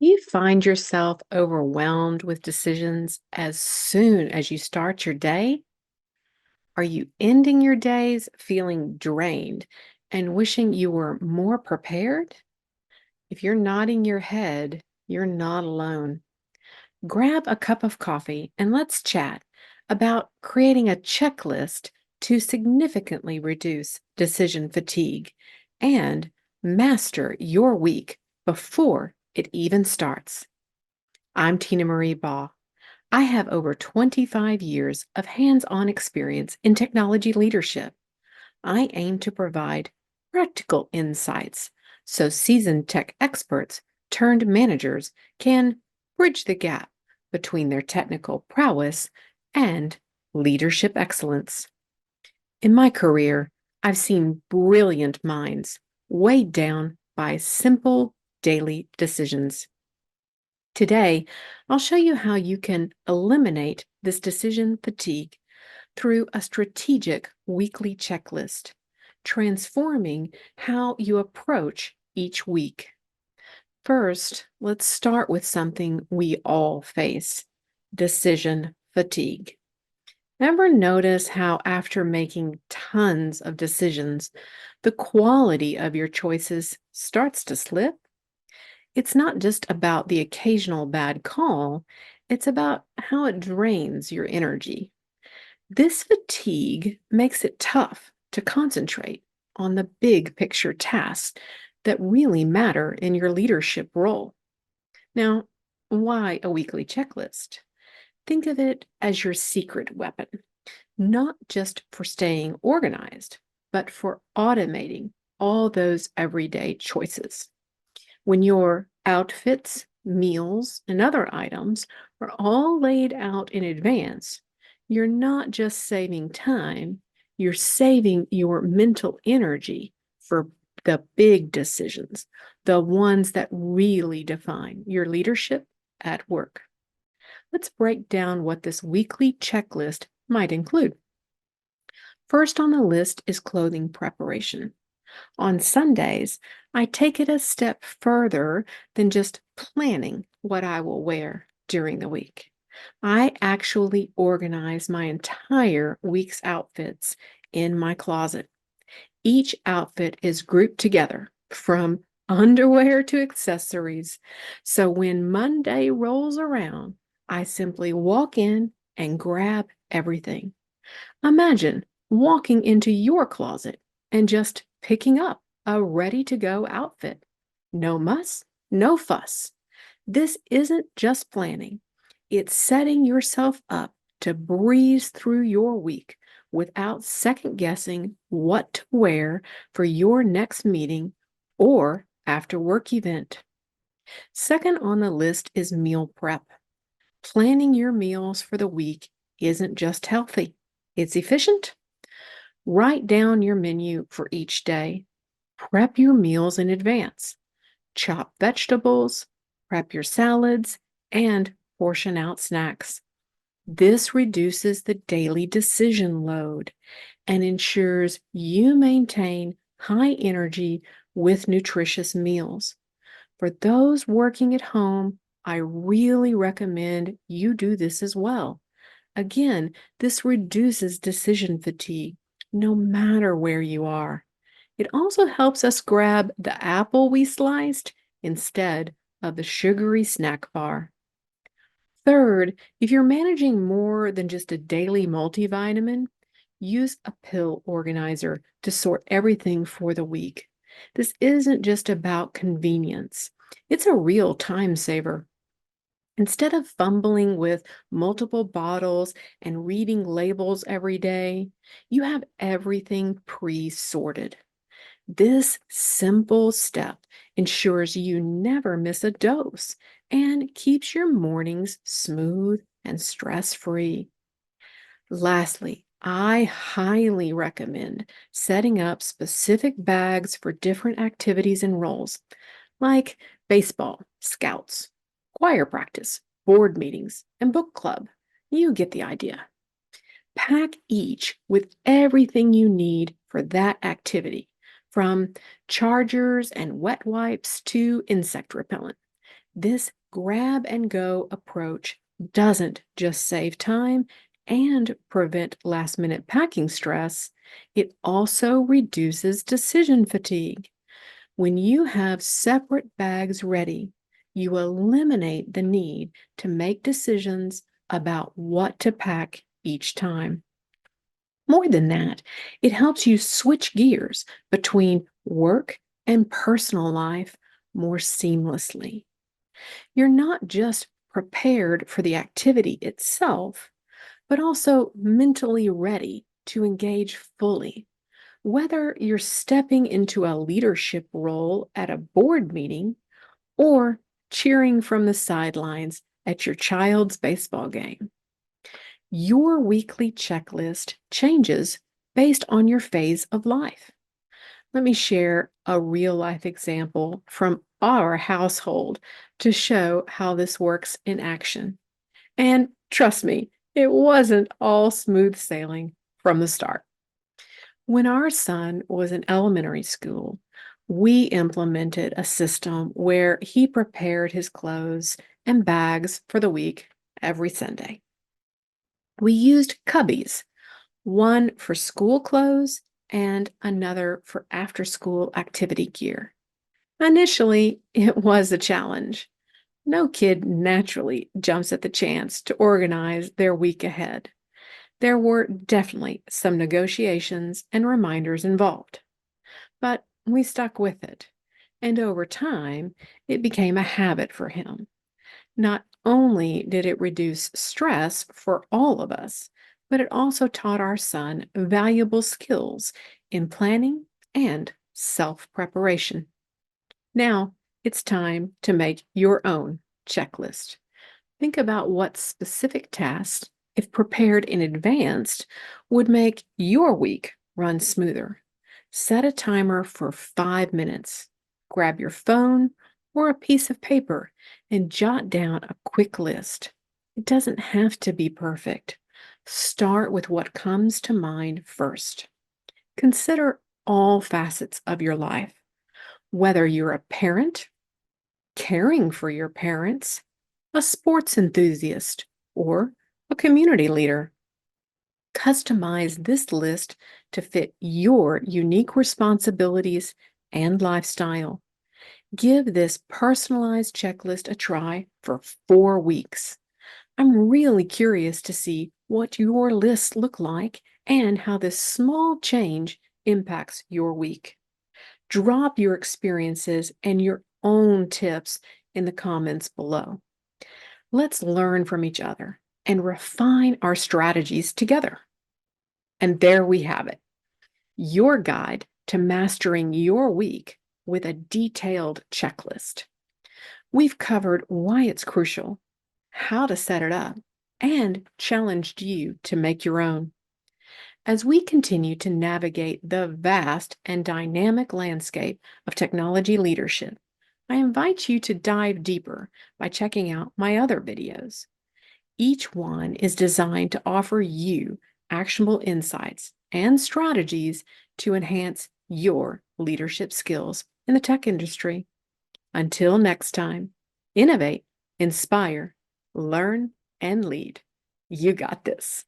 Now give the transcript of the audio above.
You find yourself overwhelmed with decisions as soon as you start your day? Are you ending your days feeling drained and wishing you were more prepared? If you're nodding your head, you're not alone. Grab a cup of coffee and let's chat about creating a checklist to significantly reduce decision fatigue and master your week before it even starts. I'm Tina Marie Baugh. I have over 25 years of hands on experience in technology leadership. I aim to provide practical insights so seasoned tech experts turned managers can bridge the gap between their technical prowess and leadership excellence. In my career, I've seen brilliant minds weighed down by simple daily decisions. Today, I'll show you how you can eliminate this decision fatigue through a strategic weekly checklist, transforming how you approach each week. First, let's start with something we all face: decision fatigue. Ever notice how, after making tons of decisions, the quality of your choices starts to slip? It's not just about the occasional bad call, it's about how it drains your energy. This fatigue makes it tough to concentrate on the big picture tasks that really matter in your leadership role. Now, why a weekly checklist? Think of it as your secret weapon, not just for staying organized, but for automating all those everyday choices. When your outfits, meals, and other items are all laid out in advance, you're not just saving time, you're saving your mental energy for the big decisions, the ones that really define your leadership at work. Let's break down what this weekly checklist might include. First on the list is clothing preparation. On Sundays, I take it a step further than just planning what I will wear during the week. I actually organize my entire week's outfits in my closet. Each outfit is grouped together from underwear to accessories. So when Monday rolls around, I simply walk in and grab everything. Imagine walking into your closet and just picking up a ready to go outfit. No muss, no fuss. This isn't just planning, it's setting yourself up to breeze through your week without second guessing what to wear for your next meeting or after work event. Second on the list is meal prep. Planning your meals for the week isn't just healthy, it's efficient. Write down your menu for each day. Prep your meals in advance. Chop vegetables, prep your salads, and portion out snacks. This reduces the daily decision load and ensures you maintain high energy with nutritious meals. For those working at home, I really recommend you do this as well. Again, this reduces decision fatigue no matter where you are. It also helps us grab the apple we sliced instead of the sugary snack bar. Third, if you're managing more than just a daily multivitamin, use a pill organizer to sort everything for the week. This isn't just about convenience, it's a real time saver. Instead of fumbling with multiple bottles and reading labels every day, you have everything pre-sorted. This simple step ensures you never miss a dose and keeps your mornings smooth and stress-free. Lastly, I highly recommend setting up specific bags for different activities and roles, like baseball, scouts, choir practice, board meetings, and book club. You get the idea. Pack each with everything you need for that activity, from chargers and wet wipes to insect repellent. This grab and go approach doesn't just save time and prevent last minute packing stress, it also reduces decision fatigue. When you have separate bags ready, you eliminate the need to make decisions about what to pack each time. More than that, it helps you switch gears between work and personal life more seamlessly. You're not just prepared for the activity itself, but also mentally ready to engage fully. Whether you're stepping into a leadership role at a board meeting or cheering from the sidelines at your child's baseball game, your weekly checklist changes based on your phase of life. Let me share a real life example from our household to show how this works in action. And trust me, it wasn't all smooth sailing from the start. When our son was in elementary school, we implemented a system where he prepared his clothes and bags for the week every Sunday. We used cubbies, one for school clothes and another for after school activity gear. Initially, it was a challenge. No kid naturally jumps at the chance to organize their week ahead. There were definitely some negotiations and reminders involved, but we stuck with it. And over time, it became a habit for him. Not only did it reduce stress for all of us, but it also taught our son valuable skills in planning and self preparation. Now it's time to make your own checklist. Think about what specific tasks, if prepared in advance, would make your week run smoother. Set a timer for 5 minutes. Grab your phone or a piece of paper and jot down a quick list. It doesn't have to be perfect. Start with what comes to mind first. Consider all facets of your life, whether you're a parent, caring for your parents, a sports enthusiast, or a community leader. Customize this list to fit your unique responsibilities and lifestyle. Give this personalized checklist a try for 4 weeks. I'm really curious to see what your lists look like and how this small change impacts your week. Drop your experiences and your own tips in the comments below. Let's learn from each other and refine our strategies together. And there we have it, your guide to mastering your week with a detailed checklist. We've covered why it's crucial, how to set it up, and challenged you to make your own. As we continue to navigate the vast and dynamic landscape of technology leadership, I invite you to dive deeper by checking out my other videos. Each one is designed to offer you actionable insights and strategies to enhance your leadership skills in the tech industry. Until next time, innovate, inspire, learn, and lead. You got this.